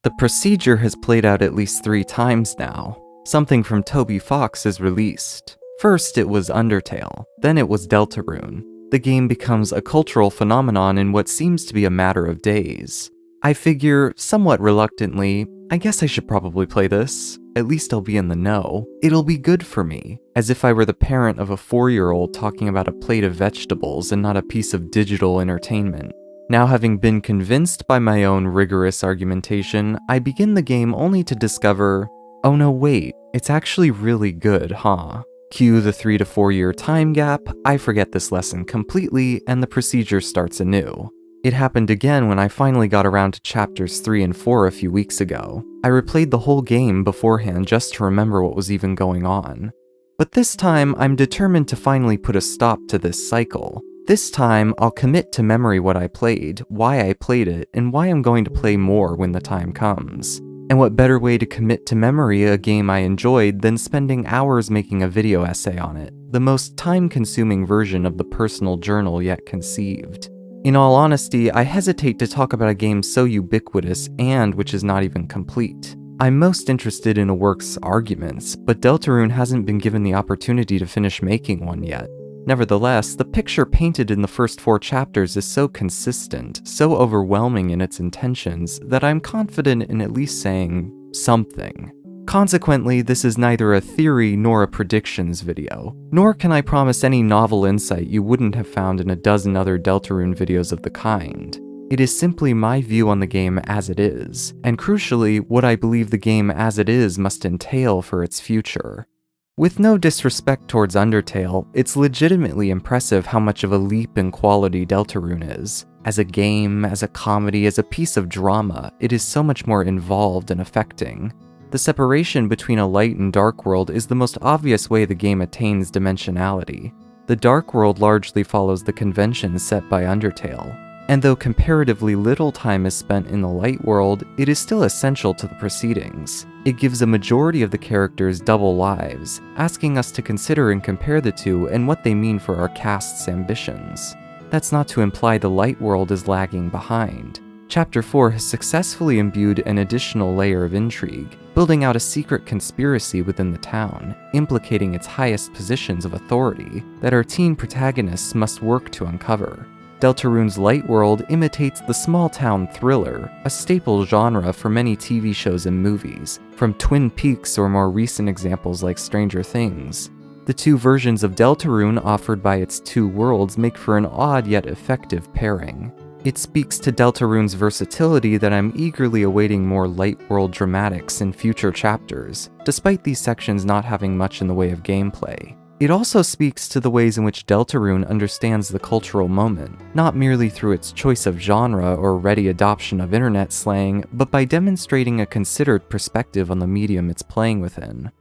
The procedure has played out at least 3 times now. Something from Toby Fox is released. First it was Undertale, then it was Deltarune. The game becomes a cultural phenomenon in what seems to be a matter of days. I figure, somewhat reluctantly, I guess I should probably play this. At least I'll be in the know. It'll be good for me, as if I were the parent of a 4-year-old talking about a plate of vegetables and not a piece of digital entertainment. Now, having been convinced by my own rigorous argumentation, I begin the game only to discover, oh no wait, it's actually really good, huh? Cue the 3 to 4 year time gap, I forget this lesson completely, and the procedure starts anew. It happened again when I finally got around to chapters 3 and 4 a few weeks ago. I replayed the whole game beforehand just to remember what was even going on. But this time, I'm determined to finally put a stop to this cycle. This time, I'll commit to memory what I played, why I played it, and why I'm going to play more when the time comes. And what better way to commit to memory a game I enjoyed than spending hours making a video essay on it, the most time-consuming version of the personal journal yet conceived. In all honesty, I hesitate to talk about a game so ubiquitous and which is not even complete. I'm most interested in a work's arguments, but Deltarune hasn't been given the opportunity to finish making one yet. Nevertheless, the picture painted in the first 4 chapters is so consistent, so overwhelming in its intentions, that I'm confident in at least saying something. Consequently, this is neither a theory nor a predictions video, nor can I promise any novel insight you wouldn't have found in a dozen other Deltarune videos of the kind. It is simply my view on the game as it is, and crucially, what I believe the game as it is must entail for its future. With no disrespect towards Undertale, it's legitimately impressive how much of a leap in quality Deltarune is. As a game, as a comedy, as a piece of drama, it is so much more involved and affecting. The separation between a light and dark world is the most obvious way the game attains dimensionality. The dark world largely follows the conventions set by Undertale, and though comparatively little time is spent in the light world, it is still essential to the proceedings. It gives a majority of the characters double lives, asking us to consider and compare the two and what they mean for our cast's ambitions. That's not to imply the light world is lagging behind. Chapter 4 has successfully imbued an additional layer of intrigue, building out a secret conspiracy within the town, implicating its highest positions of authority that our teen protagonists must work to uncover. Deltarune's light world imitates the small-town thriller, a staple genre for many TV shows and movies, from Twin Peaks or more recent examples like Stranger Things. The 2 versions of Deltarune offered by its 2 worlds make for an odd yet effective pairing. It speaks to Deltarune's versatility that I'm eagerly awaiting more light world dramatics in future chapters, despite these sections not having much in the way of gameplay. It also speaks to the ways in which Deltarune understands the cultural moment, not merely through its choice of genre or ready adoption of internet slang, but by demonstrating a considered perspective on the medium it's playing within.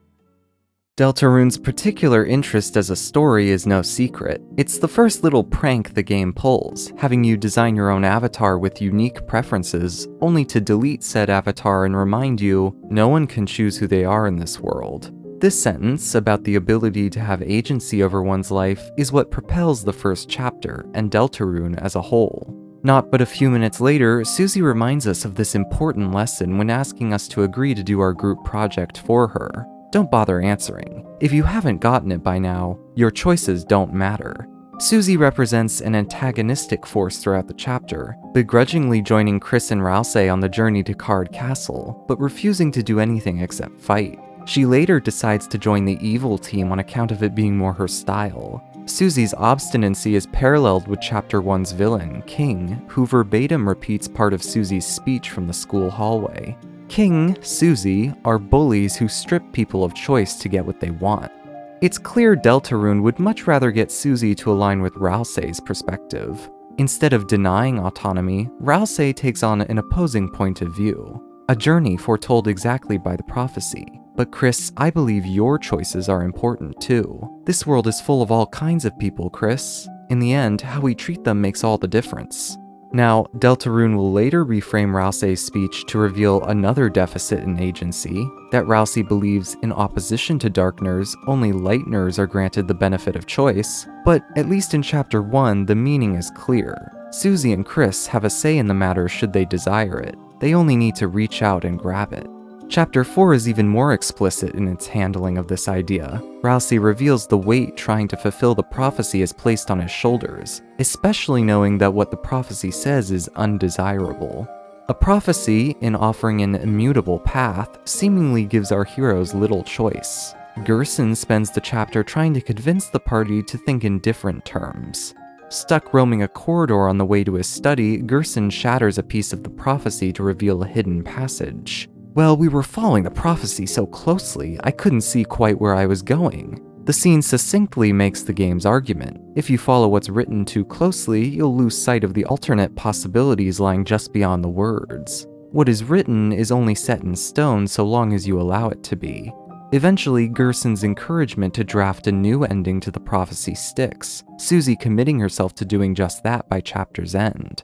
Deltarune's particular interest as a story is no secret. It's the first little prank the game pulls, having you design your own avatar with unique preferences, only to delete said avatar and remind you, no one can choose who they are in this world. This sentence, about the ability to have agency over one's life, is what propels the first chapter, and Deltarune as a whole. Not but a few minutes later, Susie reminds us of this important lesson when asking us to agree to do our group project for her. Don't bother answering. If you haven't gotten it by now, your choices don't matter. Susie represents an antagonistic force throughout the chapter, begrudgingly joining Chris and Rousey on the journey to Card Castle, but refusing to do anything except fight. She later decides to join the evil team on account of it being more her style. Susie's obstinacy is paralleled with Chapter 1's villain, King, who verbatim repeats part of Susie's speech from the school hallway. King, Susie, are bullies who strip people of choice to get what they want. It's clear Deltarune would much rather get Susie to align with Rousey's perspective. Instead of denying autonomy, Rousey takes on an opposing point of view, a journey foretold exactly by the prophecy. But Chris, I believe your choices are important too. This world is full of all kinds of people, Chris. In the end, how we treat them makes all the difference. Now, Deltarune will later reframe Rousey's speech to reveal another deficit in agency, that Rousey believes in opposition to Darkners, only Lightners are granted the benefit of choice, but at least in Chapter 1, the meaning is clear. Susie and Chris have a say in the matter should they desire it. they only need to reach out and grab it. Chapter 4 is even more explicit in its handling of this idea. Rousey reveals the weight trying to fulfill the prophecy is placed on his shoulders, especially knowing that what the prophecy says is undesirable. A prophecy, in offering an immutable path, seemingly gives our heroes little choice. Gerson spends the chapter trying to convince the party to think in different terms. Stuck roaming a corridor on the way to his study, Gerson shatters a piece of the prophecy to reveal a hidden passage. Well, we were following the prophecy so closely, I couldn't see quite where I was going. The scene succinctly makes the game's argument. If you follow what's written too closely, you'll lose sight of the alternate possibilities lying just beyond the words. What is written is only set in stone so long as you allow it to be. Eventually, Gerson's encouragement to draft a new ending to the prophecy sticks, Susie committing herself to doing just that by chapter's end.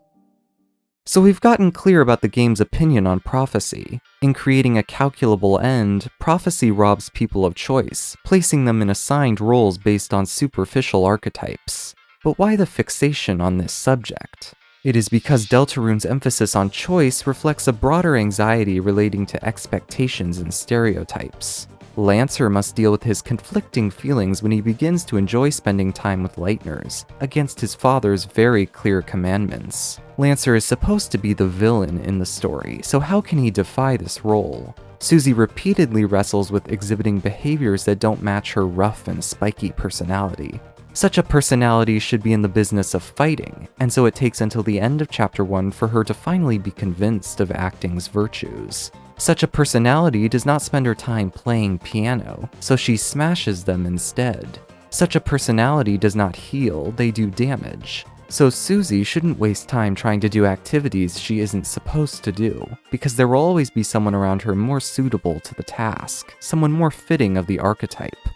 So we've gotten clear about the game's opinion on prophecy. In creating a calculable end, prophecy robs people of choice, placing them in assigned roles based on superficial archetypes. But why the fixation on this subject? It is because Deltarune's emphasis on choice reflects a broader anxiety relating to expectations and stereotypes. Lancer must deal with his conflicting feelings when he begins to enjoy spending time with Lightners, against his father's very clear commandments. Lancer is supposed to be the villain in the story, so how can he defy this role? Susie repeatedly wrestles with exhibiting behaviors that don't match her rough and spiky personality. Such a personality should be in the business of fighting, and so it takes until the end of Chapter 1 for her to finally be convinced of acting's virtues. Such a personality does not spend her time playing piano, so she smashes them instead. Such a personality does not heal, they do damage. So Susie shouldn't waste time trying to do activities she isn't supposed to do, because there will always be someone around her more suitable to the task, someone more fitting of the archetype.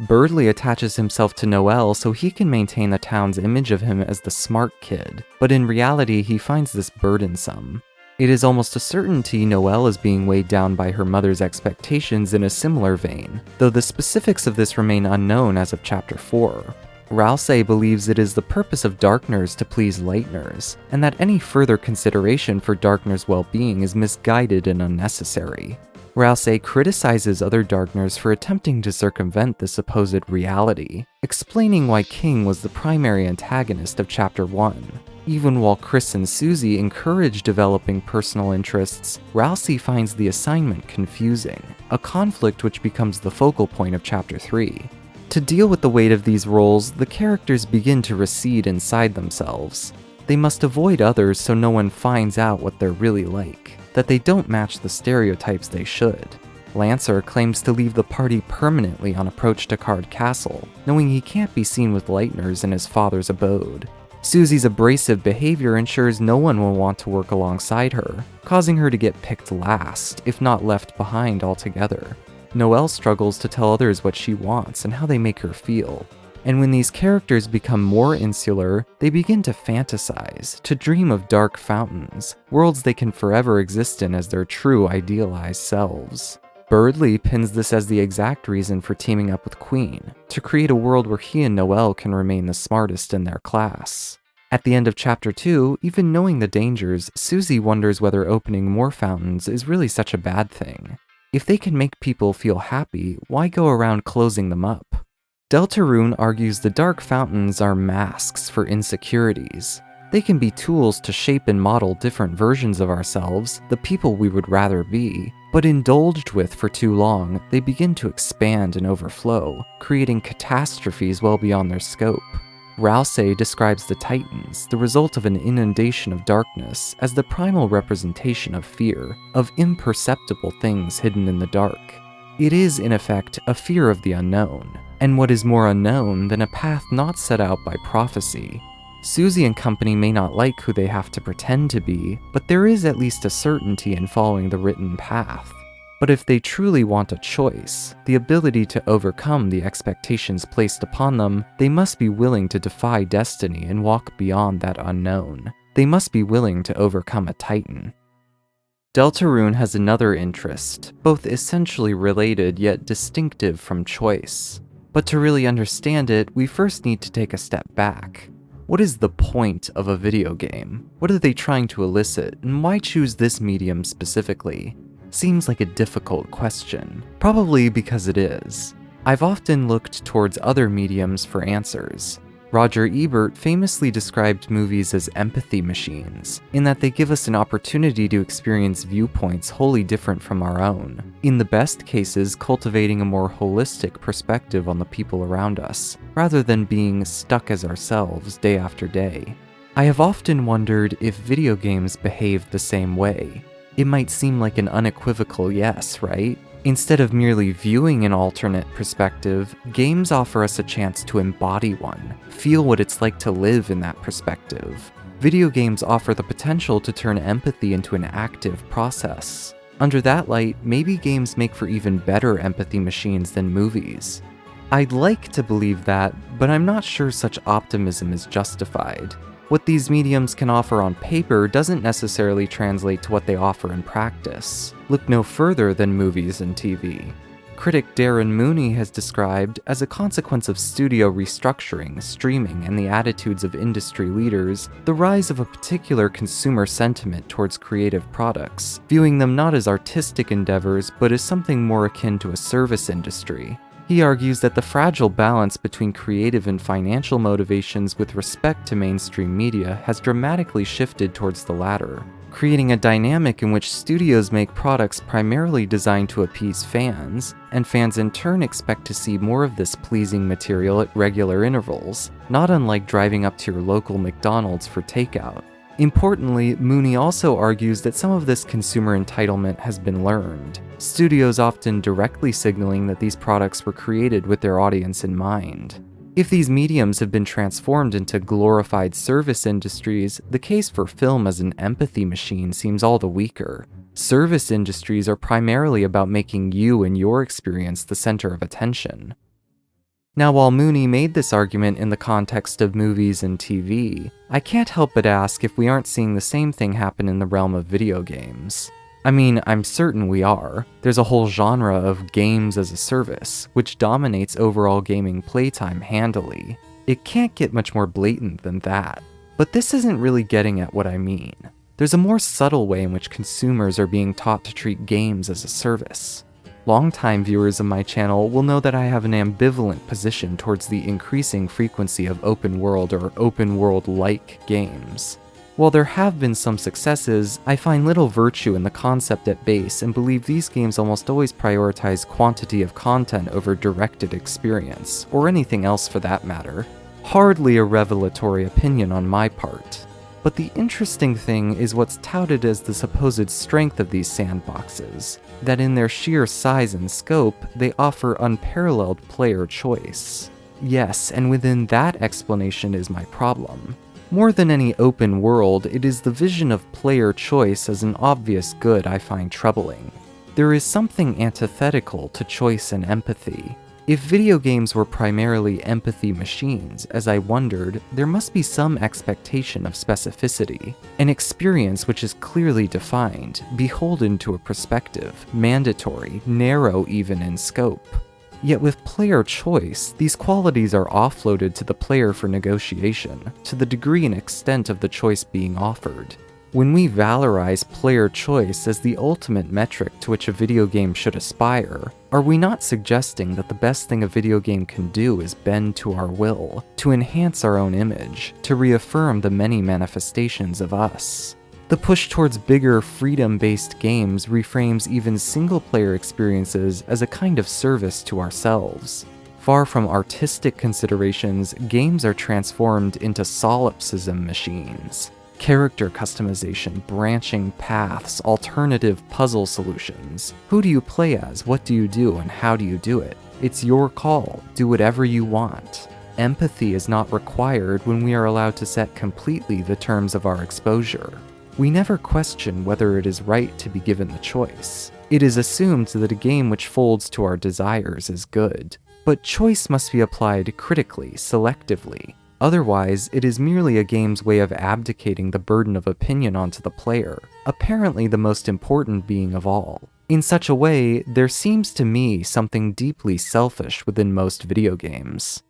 Birdley attaches himself to Noel so he can maintain the town's image of him as the smart kid, but in reality he finds this burdensome. It is almost a certainty Noelle is being weighed down by her mother's expectations in a similar vein, though the specifics of this remain unknown as of Chapter 4. Rousey believes it is the purpose of Darkners to please Lightners, and that any further consideration for Darkners' well-being is misguided and unnecessary. Rousey criticizes other Darkners for attempting to circumvent this supposed reality, explaining why King was the primary antagonist of Chapter 1. Even while Chris and Susie encourage developing personal interests, Rousey finds the assignment confusing, a conflict which becomes the focal point of Chapter 3. To deal with the weight of these roles, the characters begin to recede inside themselves. They must avoid others so no one finds out what they're really like, that they don't match the stereotypes they should. Lancer claims to leave the party permanently on approach to Card Castle, knowing he can't be seen with Lightners in his father's abode. Susie's abrasive behavior ensures no one will want to work alongside her, causing her to get picked last, if not left behind altogether. Noelle struggles to tell others what she wants and how they make her feel. And when these characters become more insular, they begin to fantasize, to dream of dark fountains, worlds they can forever exist in as their true idealized selves. Birdley pins this as the exact reason for teaming up with Queen, to create a world where he and Noelle can remain the smartest in their class. At the end of Chapter 2, even knowing the dangers, Susie wonders whether opening more fountains is really such a bad thing. If they can make people feel happy, why go around closing them up? Deltarune argues the dark fountains are masks for insecurities. They can be tools to shape and model different versions of ourselves, the people we would rather be, but indulged with for too long, they begin to expand and overflow, creating catastrophes well beyond their scope. Rousey describes the Titans, the result of an inundation of darkness, as the primal representation of fear, of imperceptible things hidden in the dark. It is, in effect, a fear of the unknown, and what is more unknown than a path not set out by prophecy? Susie and company may not like who they have to pretend to be, but there is at least a certainty in following the written path. But if they truly want a choice, the ability to overcome the expectations placed upon them, they must be willing to defy destiny and walk beyond that unknown. They must be willing to overcome a Titan. Deltarune has another interest, both essentially related yet distinctive from choice. But to really understand it, we first need to take a step back. What is the point of a video game? What are they trying to elicit, and why choose this medium specifically? Seems like a difficult question. Probably because it is. I've often looked towards other mediums for answers. Roger Ebert famously described movies as empathy machines, in that they give us an opportunity to experience viewpoints wholly different from our own, in the best cases cultivating a more holistic perspective on the people around us, rather than being stuck as ourselves day after day. I have often wondered if video games behave the same way. It might seem like an unequivocal yes, right? Instead of merely viewing an alternate perspective, games offer us a chance to embody one, feel what it's like to live in that perspective. Video games offer the potential to turn empathy into an active process. Under that light, maybe games make for even better empathy machines than movies. I'd like to believe that, but I'm not sure such optimism is justified. What these mediums can offer on paper doesn't necessarily translate to what they offer in practice. Look no further than movies and TV. Critic Darren Mooney has described, as a consequence of studio restructuring, streaming, and the attitudes of industry leaders, the rise of a particular consumer sentiment towards creative products, viewing them not as artistic endeavors but as something more akin to a service industry. He argues that the fragile balance between creative and financial motivations with respect to mainstream media has dramatically shifted towards the latter, creating a dynamic in which studios make products primarily designed to appease fans, and fans in turn expect to see more of this pleasing material at regular intervals, not unlike driving up to your local McDonald's for takeout. Importantly, Mooney also argues that some of this consumer entitlement has been learned, studios often directly signaling that these products were created with their audience in mind. If these mediums have been transformed into glorified service industries, the case for film as an empathy machine seems all the weaker. Service industries are primarily about making you and your experience the center of attention. Now, while Mooney made this argument in the context of movies and TV, I can't help but ask if we aren't seeing the same thing happen in the realm of video games. I mean, I'm certain we are. There's a whole genre of games as a service, which dominates overall gaming playtime handily. It can't get much more blatant than that. But this isn't really getting at what I mean. There's a more subtle way in which consumers are being taught to treat games as a service. Longtime viewers of my channel will know that I have an ambivalent position towards the increasing frequency of open world or open world-like games. While there have been some successes, I find little virtue in the concept at base and believe these games almost always prioritize quantity of content over directed experience, or anything else for that matter. Hardly a revelatory opinion on my part. But the interesting thing is what's touted as the supposed strength of these sandboxes, that in their sheer size and scope, they offer unparalleled player choice. Yes, and within that explanation is my problem. More than any open world, it is the vision of player choice as an obvious good I find troubling. There is something antithetical to choice and empathy. If video games were primarily empathy machines, as I wondered, there must be some expectation of specificity, an experience which is clearly defined, beholden to a perspective, mandatory, narrow even in scope. Yet with player choice, these qualities are offloaded to the player for negotiation, to the degree and extent of the choice being offered. When we valorize player choice as the ultimate metric to which a video game should aspire, are we not suggesting that the best thing a video game can do is bend to our will, to enhance our own image, to reaffirm the many manifestations of us? The push towards bigger, freedom-based games reframes even single-player experiences as a kind of service to ourselves. Far from artistic considerations, games are transformed into solipsism machines. Character customization, branching paths, alternative puzzle solutions. Who do you play as, what do you do, and how do you do it? It's your call. Do whatever you want. Empathy is not required when we are allowed to set completely the terms of our exposure. We never question whether it is right to be given the choice. It is assumed that a game which folds to our desires is good. But choice must be applied critically, selectively. Otherwise, it is merely a game's way of abdicating the burden of opinion onto the player, apparently the most important being of all. In such a way, there seems to me something deeply selfish within most video games.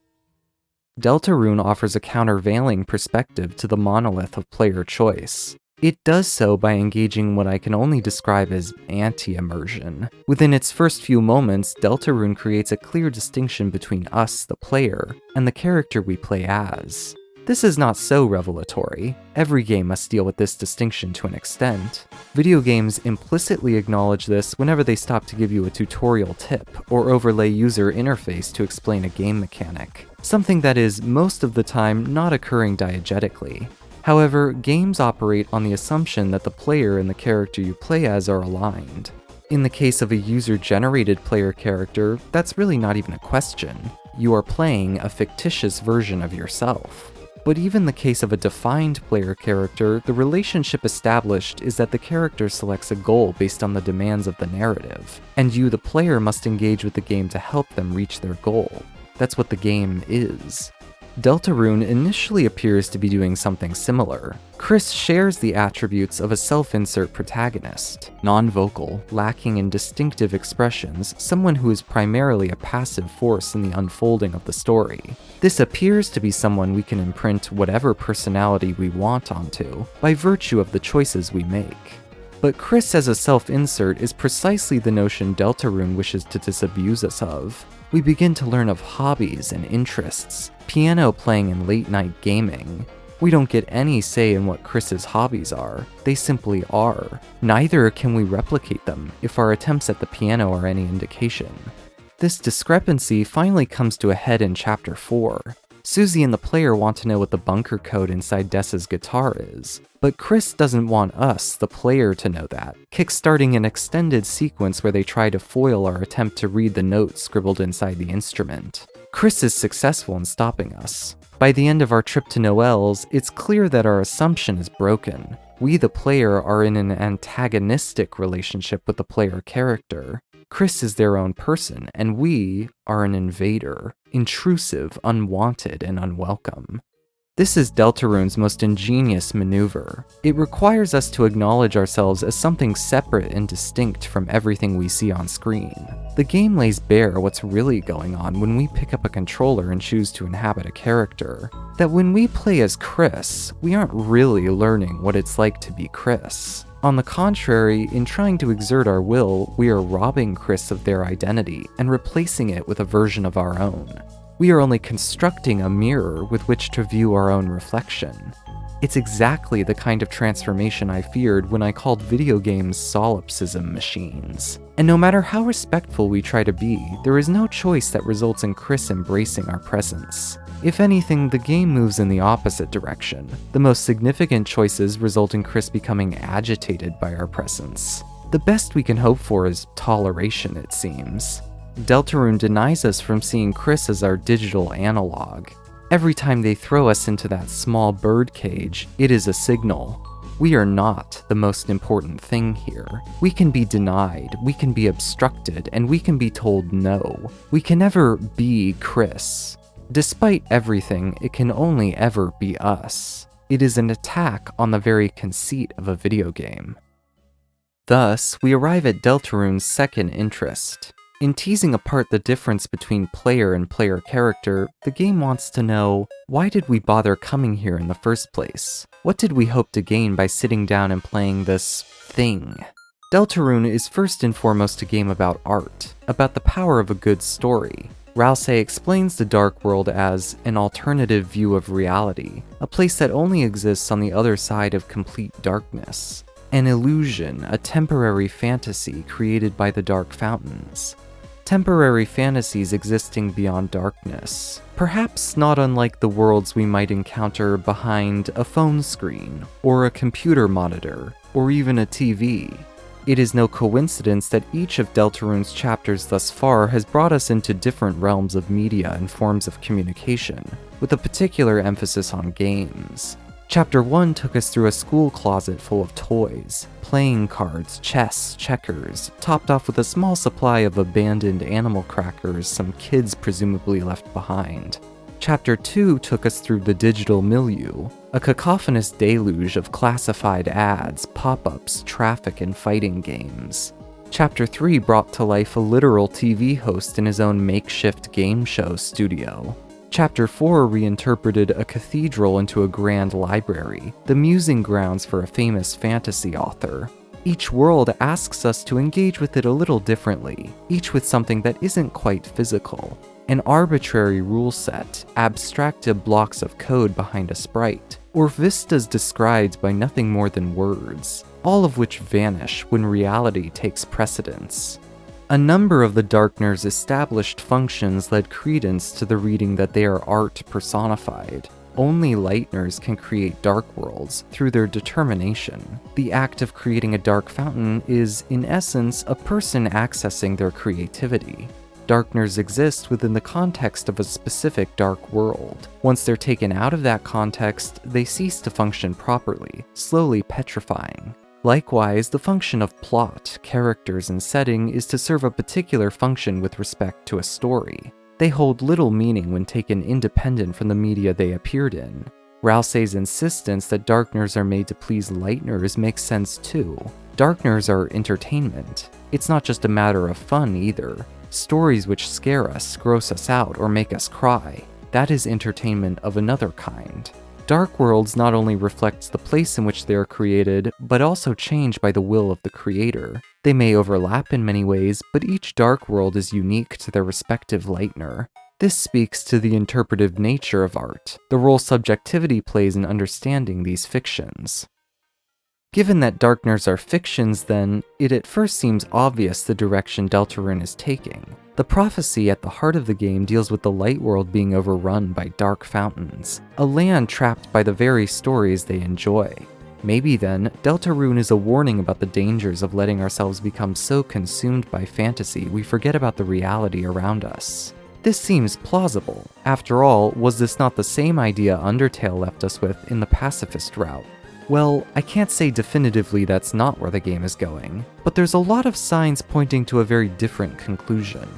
Deltarune offers a countervailing perspective to the monolith of player choice. It does so by engaging what I can only describe as anti-immersion. Within its first few moments, Deltarune creates a clear distinction between us, the player, and the character we play as. This is not so revelatory. Every game must deal with this distinction to an extent. Video games implicitly acknowledge this whenever they stop to give you a tutorial tip or overlay user interface to explain a game mechanic, something that is, most of the time, not occurring diegetically. However, games operate on the assumption that the player and the character you play as are aligned. In the case of a user-generated player character, that's really not even a question. You are playing a fictitious version of yourself. But even in the case of a defined player character, the relationship established is that the character selects a goal based on the demands of the narrative, and you, the player, must engage with the game to help them reach their goal. That's what the game is. Deltarune initially appears to be doing something similar. Chris shares the attributes of a self-insert protagonist, non-vocal, lacking in distinctive expressions, someone who is primarily a passive force in the unfolding of the story. This appears to be someone we can imprint whatever personality we want onto, by virtue of the choices we make. But Chris as a self-insert is precisely the notion Deltarune wishes to disabuse us of. We begin to learn of hobbies and interests, piano playing and late-night gaming. We don't get any say in what Chris's hobbies are. They simply are. Neither can we replicate them, if our attempts at the piano are any indication. This discrepancy finally comes to a head in Chapter 4. Susie and the player want to know what the bunker code inside Dessa's guitar is, but Chris doesn't want us, the player, to know that, kickstarting an extended sequence where they try to foil our attempt to read the notes scribbled inside the instrument. Chris is successful in stopping us. By the end of our trip to Noelle's, it's clear that our assumption is broken. We, the player, are in an antagonistic relationship with the player character. Chris is their own person, and we are an invader, intrusive, unwanted, and unwelcome. This is Deltarune's most ingenious maneuver. It requires us to acknowledge ourselves as something separate and distinct from everything we see on screen. The game lays bare what's really going on when we pick up a controller and choose to inhabit a character. That when we play as Chris, we aren't really learning what it's like to be Chris. On the contrary, in trying to exert our will, we are robbing Chris of their identity and replacing it with a version of our own. We are only constructing a mirror with which to view our own reflection. It's exactly the kind of transformation I feared when I called video games solipsism machines. And no matter how respectful we try to be, there is no choice that results in Chris embracing our presence. If anything, the game moves in the opposite direction. The most significant choices result in Chris becoming agitated by our presence. The best we can hope for is toleration, it seems. Deltarune denies us from seeing Chris as our digital analog. Every time they throw us into that small bird cage, it is a signal. We are not the most important thing here. We can be denied, we can be obstructed, and we can be told no. We can never be Chris. Despite everything, it can only ever be us. It is an attack on the very conceit of a video game. Thus, we arrive at Deltarune's second interest. In teasing apart the difference between player and player character, the game wants to know, why did we bother coming here in the first place? What did we hope to gain by sitting down and playing this thing? Deltarune is first and foremost a game about art, about the power of a good story. Rousey explains the Dark World as an alternative view of reality, a place that only exists on the other side of complete darkness. An illusion, a temporary fantasy created by the Dark Fountains. Temporary fantasies existing beyond darkness, perhaps not unlike the worlds we might encounter behind a phone screen, or a computer monitor, or even a TV. It is no coincidence that each of Deltarune's chapters thus far has brought us into different realms of media and forms of communication, with a particular emphasis on games. Chapter 1 took us through a school closet full of toys, playing cards, chess, checkers, topped off with a small supply of abandoned animal crackers some kids presumably left behind. Chapter 2 took us through the digital milieu, a cacophonous deluge of classified ads, pop-ups, traffic, and fighting games. Chapter 3 brought to life a literal TV host in his own makeshift game show studio. Chapter 4 reinterpreted a cathedral into a grand library, the musing grounds for a famous fantasy author. Each world asks us to engage with it a little differently, each with something that isn't quite physical. An arbitrary rule set, abstracted blocks of code behind a sprite, or vistas described by nothing more than words, all of which vanish when reality takes precedence. A number of the Darkner's established functions led credence to the reading that they are art personified. Only Lightners can create dark worlds through their determination. The act of creating a dark fountain is, in essence, a person accessing their creativity. Darkners exist within the context of a specific dark world. Once they're taken out of that context, they cease to function properly, slowly petrifying. Likewise, the function of plot, characters, and setting is to serve a particular function with respect to a story. They hold little meaning when taken independent from the media they appeared in. Rousey's insistence that Darkners are made to please Lightners makes sense too. Darkners are entertainment. It's not just a matter of fun either. Stories which scare us, gross us out, or make us cry, that is entertainment of another kind. Dark worlds not only reflect the place in which they are created, but also change by the will of the creator. They may overlap in many ways, but each dark world is unique to their respective Lightner. This speaks to the interpretive nature of art, the role subjectivity plays in understanding these fictions. Given that Darkners are fictions, then, it at first seems obvious the direction Deltarune is taking. The prophecy at the heart of the game deals with the light world being overrun by dark fountains, a land trapped by the very stories they enjoy. Maybe then, Deltarune is a warning about the dangers of letting ourselves become so consumed by fantasy we forget about the reality around us. This seems plausible. After all, was this not the same idea Undertale left us with in the pacifist route? Well, I can't say definitively that's not where the game is going, but there's a lot of signs pointing to a very different conclusion.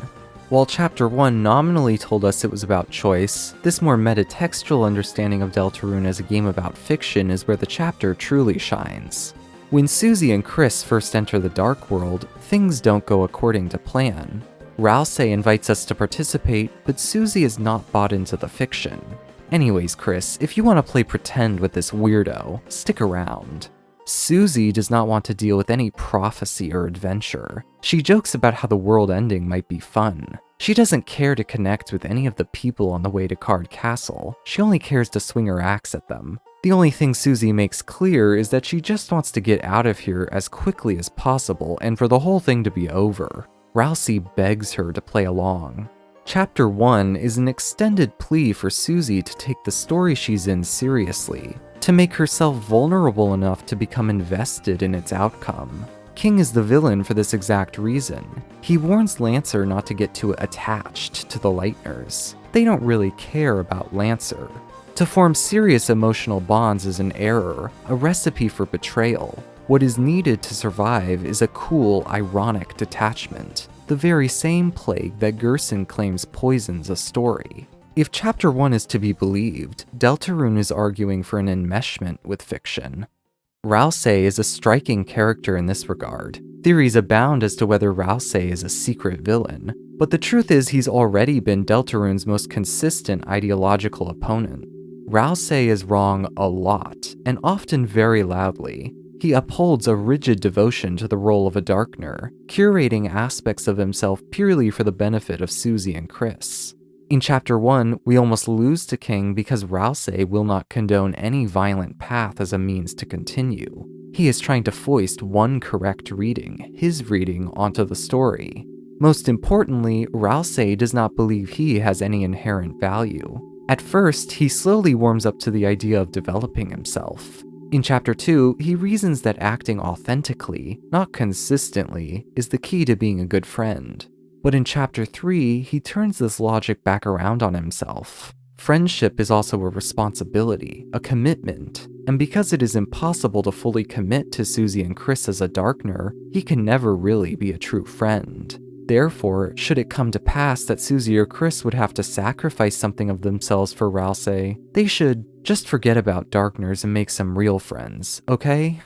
While Chapter 1 nominally told us it was about choice, this more metatextual understanding of Deltarune as a game about fiction is where the chapter truly shines. When Susie and Chris first enter the Dark World, things don't go according to plan. Rousey invites us to participate, but Susie is not bought into the fiction. Anyways, Chris, if you want to play pretend with this weirdo, stick around. Susie does not want to deal with any prophecy or adventure. She jokes about how the world ending might be fun. She doesn't care to connect with any of the people on the way to Card Castle. She only cares to swing her axe at them. The only thing Susie makes clear is that she just wants to get out of here as quickly as possible and for the whole thing to be over. Rousey begs her to play along. Chapter 1 is an extended plea for Susie to take the story she's in seriously, to make herself vulnerable enough to become invested in its outcome. King is the villain for this exact reason. He warns Lancer not to get too attached to the Lightners. They don't really care about Lancer. To form serious emotional bonds is an error, a recipe for betrayal. What is needed to survive is a cool, ironic detachment. The very same plague that Gerson claims poisons a story. If Chapter 1 is to be believed, Deltarune is arguing for an enmeshment with fiction. Rousey is a striking character in this regard. Theories abound as to whether Rousey is a secret villain, but the truth is he's already been Deltarune's most consistent ideological opponent. Rousey is wrong a lot, and often very loudly. He upholds a rigid devotion to the role of a Darkner, curating aspects of himself purely for the benefit of Susie and Chris. In Chapter 1, we almost lose to King because Rousey will not condone any violent path as a means to continue. He is trying to foist one correct reading, his reading, onto the story. Most importantly, Rousey does not believe he has any inherent value. At first, he slowly warms up to the idea of developing himself. In Chapter 2, he reasons that acting authentically, not consistently, is the key to being a good friend. But in Chapter 3, he turns this logic back around on himself. Friendship is also a responsibility, a commitment, and because it is impossible to fully commit to Susie and Chris as a Darkner, he can never really be a true friend. Therefore, should it come to pass that Susie or Chris would have to sacrifice something of themselves for Rousey, they should just forget about Darkners and make some real friends, okay?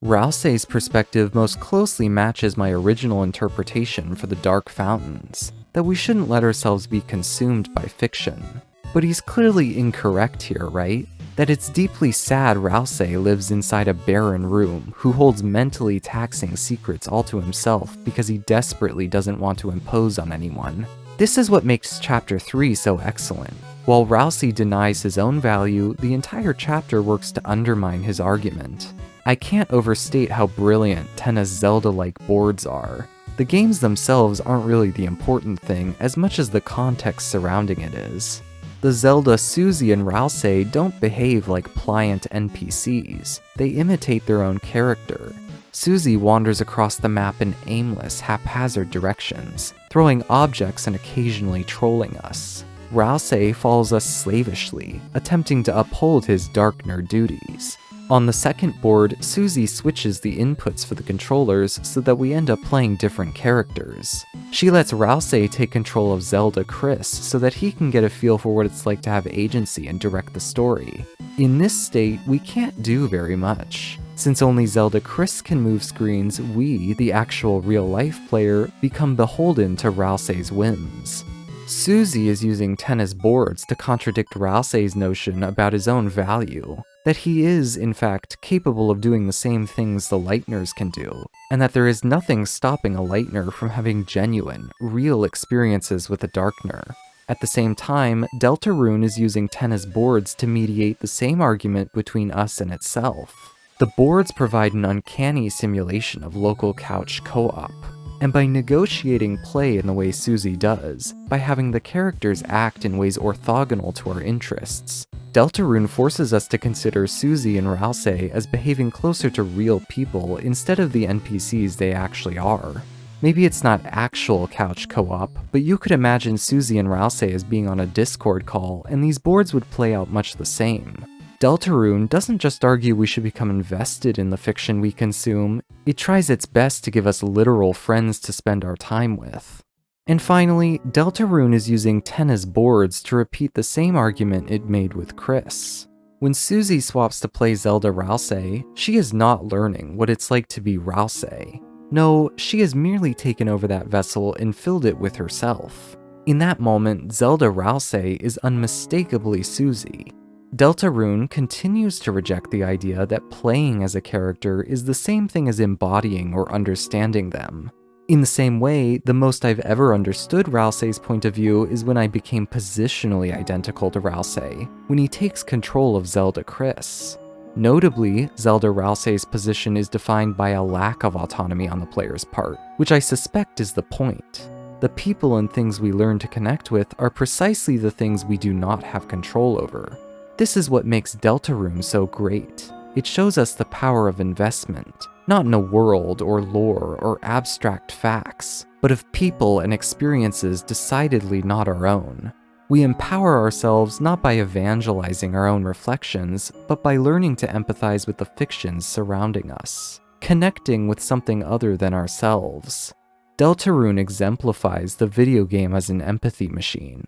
Rousey's perspective most closely matches my original interpretation for the Dark Fountains, that we shouldn't let ourselves be consumed by fiction. But he's clearly incorrect here, right? That it's deeply sad Rousey lives inside a barren room who holds mentally taxing secrets all to himself because he desperately doesn't want to impose on anyone. This is what makes Chapter 3 so excellent. While Rousey denies his own value, the entire chapter works to undermine his argument. I can't overstate how brilliant Tenna's Zelda-like boards are. The games themselves aren't really the important thing as much as the context surrounding it is. The Zelda Susie and Rousey don't behave like pliant NPCs, they imitate their own character. Susie wanders across the map in aimless, haphazard directions, throwing objects and occasionally trolling us. Rousey follows us slavishly, attempting to uphold his Darkner duties. On the second board, Susie switches the inputs for the controllers so that we end up playing different characters. She lets Rousey take control of Zelda Chris so that he can get a feel for what it's like to have agency and direct the story. In this state, we can't do very much. Since only Zelda Chris can move screens, we, the actual real-life player, become beholden to Rousey's whims. Susie is using Tenna's boards to contradict Rousey's notion about his own value, that he is, in fact, capable of doing the same things the Lightners can do, and that there is nothing stopping a Lightner from having genuine, real experiences with a Darkner. At the same time, Deltarune is using Tenna's boards to mediate the same argument between us and itself. The boards provide an uncanny simulation of local couch co-op, and by negotiating play in the way Susie does, by having the characters act in ways orthogonal to our interests, Deltarune forces us to consider Susie and Rousey as behaving closer to real people instead of the NPCs they actually are. Maybe it's not actual couch co-op, but you could imagine Susie and Rousey as being on a Discord call, and these boards would play out much the same. Deltarune doesn't just argue we should become invested in the fiction we consume, it tries its best to give us literal friends to spend our time with. And finally, Deltarune is using Tenna's boards to repeat the same argument it made with Chris. When Susie swaps to play Zelda Rousey, she is not learning what it's like to be Rousey. No, she has merely taken over that vessel and filled it with herself. In that moment, Zelda Rousey is unmistakably Susie. Deltarune continues to reject the idea that playing as a character is the same thing as embodying or understanding them. In the same way, the most I've ever understood Rousey's point of view is when I became positionally identical to Rousey, when he takes control of Zelda Chris. Notably, Zelda Rousey's position is defined by a lack of autonomy on the player's part, which I suspect is the point. The people and things we learn to connect with are precisely the things we do not have control over. This is what makes Deltarune so great. It shows us the power of investment, not in a world or lore or abstract facts, but of people and experiences decidedly not our own. We empower ourselves not by evangelizing our own reflections, but by learning to empathize with the fictions surrounding us, connecting with something other than ourselves. Deltarune exemplifies the video game as an empathy machine.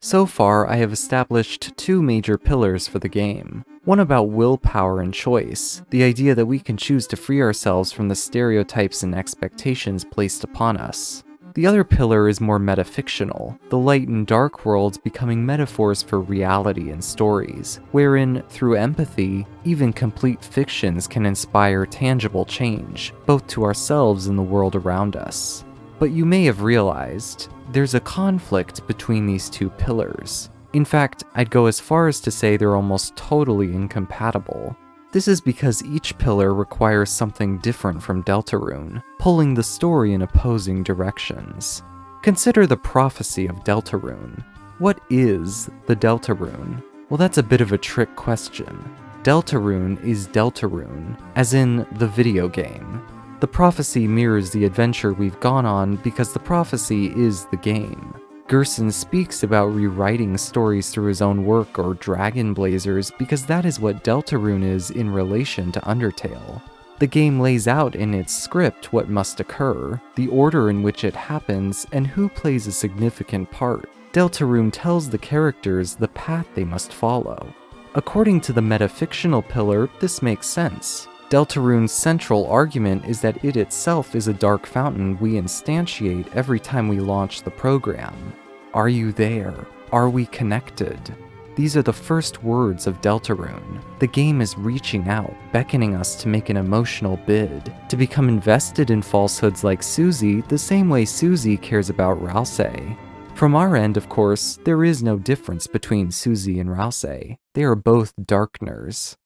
So far, I have established two major pillars for the game. One about willpower and choice, the idea that we can choose to free ourselves from the stereotypes and expectations placed upon us. The other pillar is more metafictional, the light and dark worlds becoming metaphors for reality and stories, wherein, through empathy, even complete fictions can inspire tangible change, both to ourselves and the world around us. But you may have realized, there's a conflict between these two pillars. In fact, I'd go as far as to say they're almost totally incompatible. This is because each pillar requires something different from Deltarune, pulling the story in opposing directions. Consider the prophecy of Deltarune. What is the Deltarune? Well, that's a bit of a trick question. Deltarune is Deltarune, as in the video game. The prophecy mirrors the adventure we've gone on because the prophecy is the game. Gerson speaks about rewriting stories through his own work or Dragon Blazers because that is what Deltarune is in relation to Undertale. The game lays out in its script what must occur, the order in which it happens, and who plays a significant part. Deltarune tells the characters the path they must follow. According to the metafictional pillar, this makes sense. Deltarune's central argument is that it itself is a dark fountain we instantiate every time we launch the program. Are you there? Are we connected? These are the first words of Deltarune. The game is reaching out, beckoning us to make an emotional bid, to become invested in falsehoods like Susie the same way Susie cares about Rousey. From our end, of course, there is no difference between Susie and Rousey. They are both Darkners.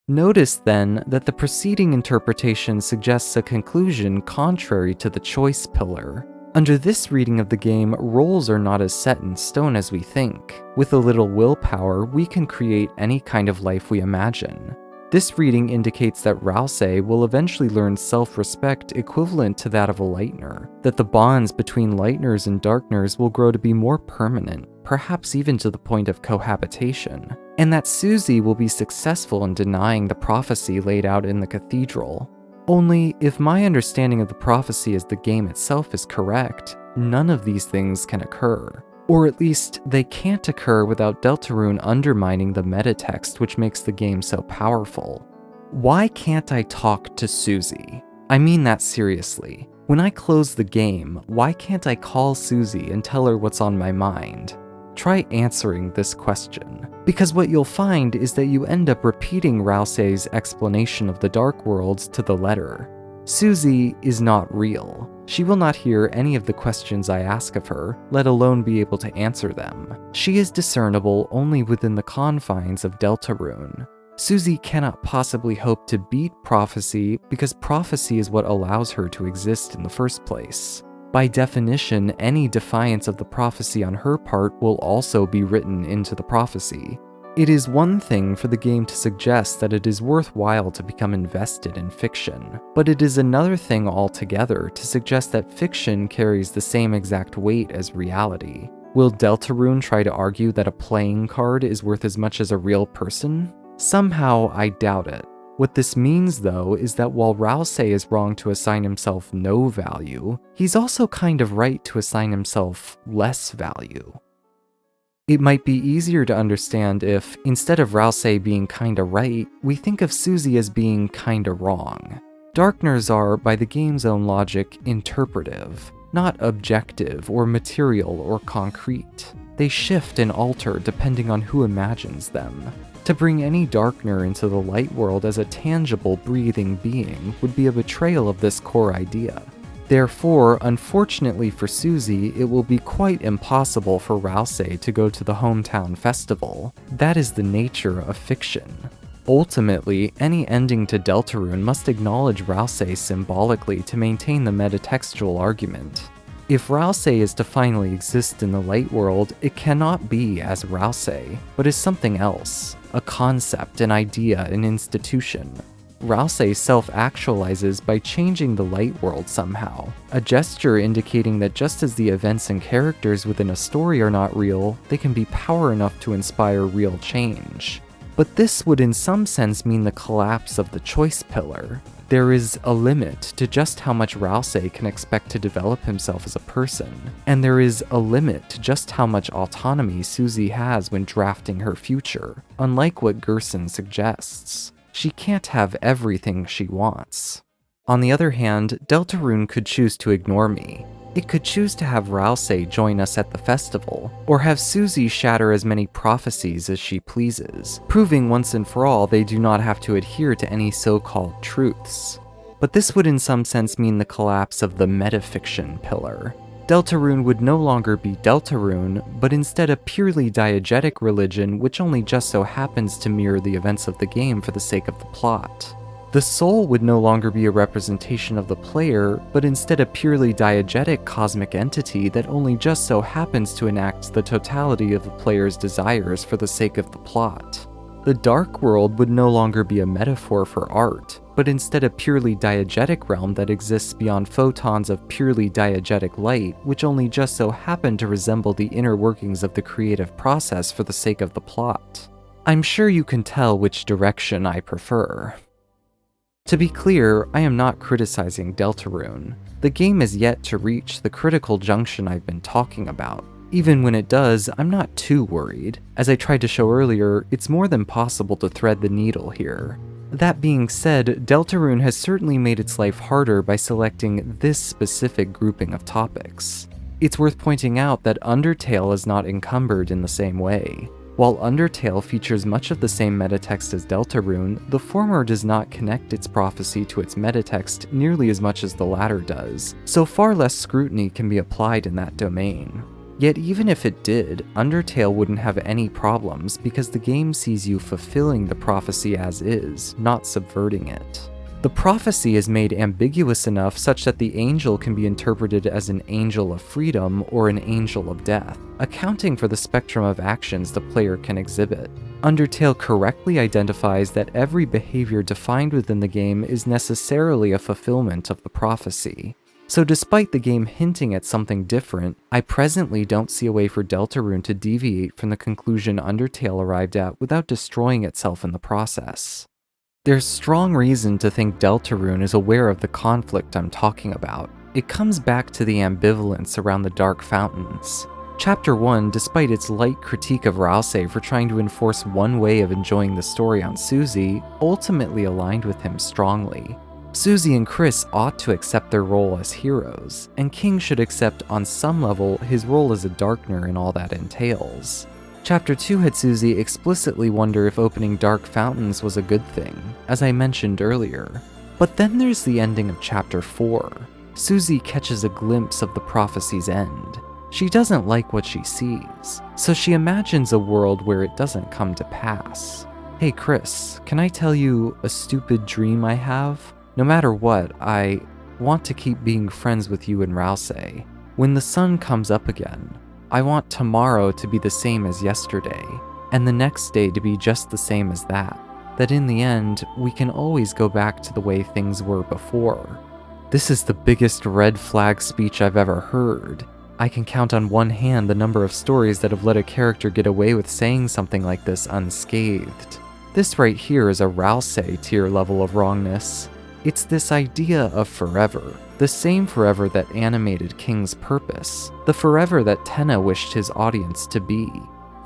Notice then that the preceding interpretation suggests a conclusion contrary to the choice pillar. Under this reading of the game, roles are not as set in stone as we think. With a little willpower, we can create any kind of life we imagine. This reading indicates that Rousey will eventually learn self-respect equivalent to that of a Lightner, that the bonds between Lightners and Darkners will grow to be more permanent, perhaps even to the point of cohabitation, and that Susie will be successful in denying the prophecy laid out in the cathedral. Only, if my understanding of the prophecy as the game itself is correct, none of these things can occur. Or at least, they can't occur without Deltarune undermining the metatext which makes the game so powerful. Why can't I talk to Susie? I mean that seriously. When I close the game, why can't I call Susie and tell her what's on my mind? Try answering this question, because what you'll find is that you end up repeating Rousey's explanation of the Dark Worlds to the letter. Susie is not real. She will not hear any of the questions I ask of her, let alone be able to answer them. She is discernible only within the confines of Deltarune. Susie cannot possibly hope to beat prophecy because prophecy is what allows her to exist in the first place. By definition, any defiance of the prophecy on her part will also be written into the prophecy. It is one thing for the game to suggest that it is worthwhile to become invested in fiction, but it is another thing altogether to suggest that fiction carries the same exact weight as reality. Will Deltarune try to argue that a playing card is worth as much as a real person? Somehow, I doubt it. What this means, though, is that while Rousey is wrong to assign himself no value, he's also kind of right to assign himself less value. It might be easier to understand if, instead of Rousey being kinda right, we think of Susie as being kinda wrong. Darkners are, by the game's own logic, interpretive, not objective or material or concrete. They shift and alter depending on who imagines them. To bring any Darkner into the light world as a tangible, breathing being would be a betrayal of this core idea. Therefore, unfortunately for Susie, it will be quite impossible for Rousey to go to the hometown festival. That is the nature of fiction. Ultimately, any ending to Deltarune must acknowledge Rousey symbolically to maintain the metatextual argument. If Rousey is to finally exist in the light world, it cannot be as Rousey, but as something else, a concept, an idea, an institution. Rousey self-actualizes by changing the light world somehow, a gesture indicating that just as the events and characters within a story are not real, they can be power enough to inspire real change. But this would in some sense mean the collapse of the choice pillar. There is a limit to just how much Rousey can expect to develop himself as a person, and there is a limit to just how much autonomy Susie has when drafting her future, unlike what Gerson suggests. She can't have everything she wants. On the other hand, Deltarune could choose to ignore me. It could choose to have Rousey join us at the festival, or have Susie shatter as many prophecies as she pleases, proving once and for all they do not have to adhere to any so-called truths. But this would in some sense mean the collapse of the metafiction pillar. Deltarune would no longer be Deltarune, but instead a purely diegetic religion which only just so happens to mirror the events of the game for the sake of the plot. The soul would no longer be a representation of the player, but instead a purely diegetic cosmic entity that only just so happens to enact the totality of the player's desires for the sake of the plot. The dark world would no longer be a metaphor for art, but instead a purely diegetic realm that exists beyond photons of purely diegetic light, which only just so happen to resemble the inner workings of the creative process for the sake of the plot. I'm sure you can tell which direction I prefer. To be clear, I am not criticizing Deltarune. The game is yet to reach the critical junction I've been talking about. Even when it does, I'm not too worried. As I tried to show earlier, it's more than possible to thread the needle here. That being said, Deltarune has certainly made its life harder by selecting this specific grouping of topics. It's worth pointing out that Undertale is not encumbered in the same way. While Undertale features much of the same metatext as Deltarune, the former does not connect its prophecy to its metatext nearly as much as the latter does, so far less scrutiny can be applied in that domain. Yet even if it did, Undertale wouldn't have any problems because the game sees you fulfilling the prophecy as is, not subverting it. The prophecy is made ambiguous enough such that the angel can be interpreted as an angel of freedom or an angel of death, accounting for the spectrum of actions the player can exhibit. Undertale correctly identifies that every behavior defined within the game is necessarily a fulfillment of the prophecy. So despite the game hinting at something different, I presently don't see a way for Deltarune to deviate from the conclusion Undertale arrived at without destroying itself in the process. There's strong reason to think Deltarune is aware of the conflict I'm talking about. It comes back to the ambivalence around the Dark Fountains. Chapter 1, despite its light critique of Rousey for trying to enforce one way of enjoying the story on Susie, ultimately aligned with him strongly. Susie and Chris ought to accept their role as heroes, and King should accept on some level his role as a Darkner and all that entails. Chapter 2 had Susie explicitly wonder if opening Dark Fountains was a good thing, as I mentioned earlier. But then there's the ending of Chapter 4. Susie catches a glimpse of the prophecy's end. She doesn't like what she sees, so she imagines a world where it doesn't come to pass. Hey Chris, can I tell you a stupid dream I have? No matter what, I want to keep being friends with you and Rousey. When the sun comes up again, I want tomorrow to be the same as yesterday, and the next day to be just the same as that. That in the end, we can always go back to the way things were before. This is the biggest red flag speech I've ever heard. I can count on one hand the number of stories that have let a character get away with saying something like this unscathed. This right here is a Rousey tier level of wrongness. It's this idea of forever, the same forever that animated King's purpose, the forever that Tenna wished his audience to be.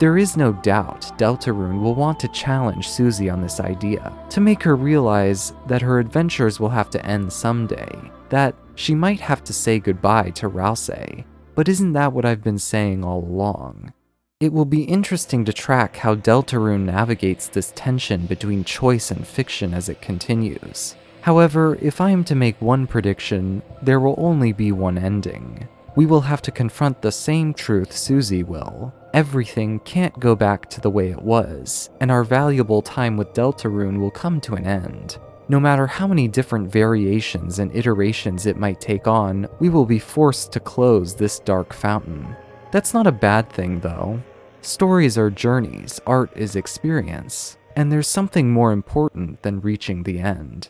There is no doubt Deltarune will want to challenge Susie on this idea, to make her realize that her adventures will have to end someday, that she might have to say goodbye to Rousey. But isn't that what I've been saying all along? It will be interesting to track how Deltarune navigates this tension between choice and fiction as it continues. However, if I am to make one prediction, there will only be one ending. We will have to confront the same truth Susie will. Everything can't go back to the way it was, and our valuable time with Deltarune will come to an end. No matter how many different variations and iterations it might take on, we will be forced to close this dark fountain. That's not a bad thing, though. Stories are journeys, art is experience, and there's something more important than reaching the end.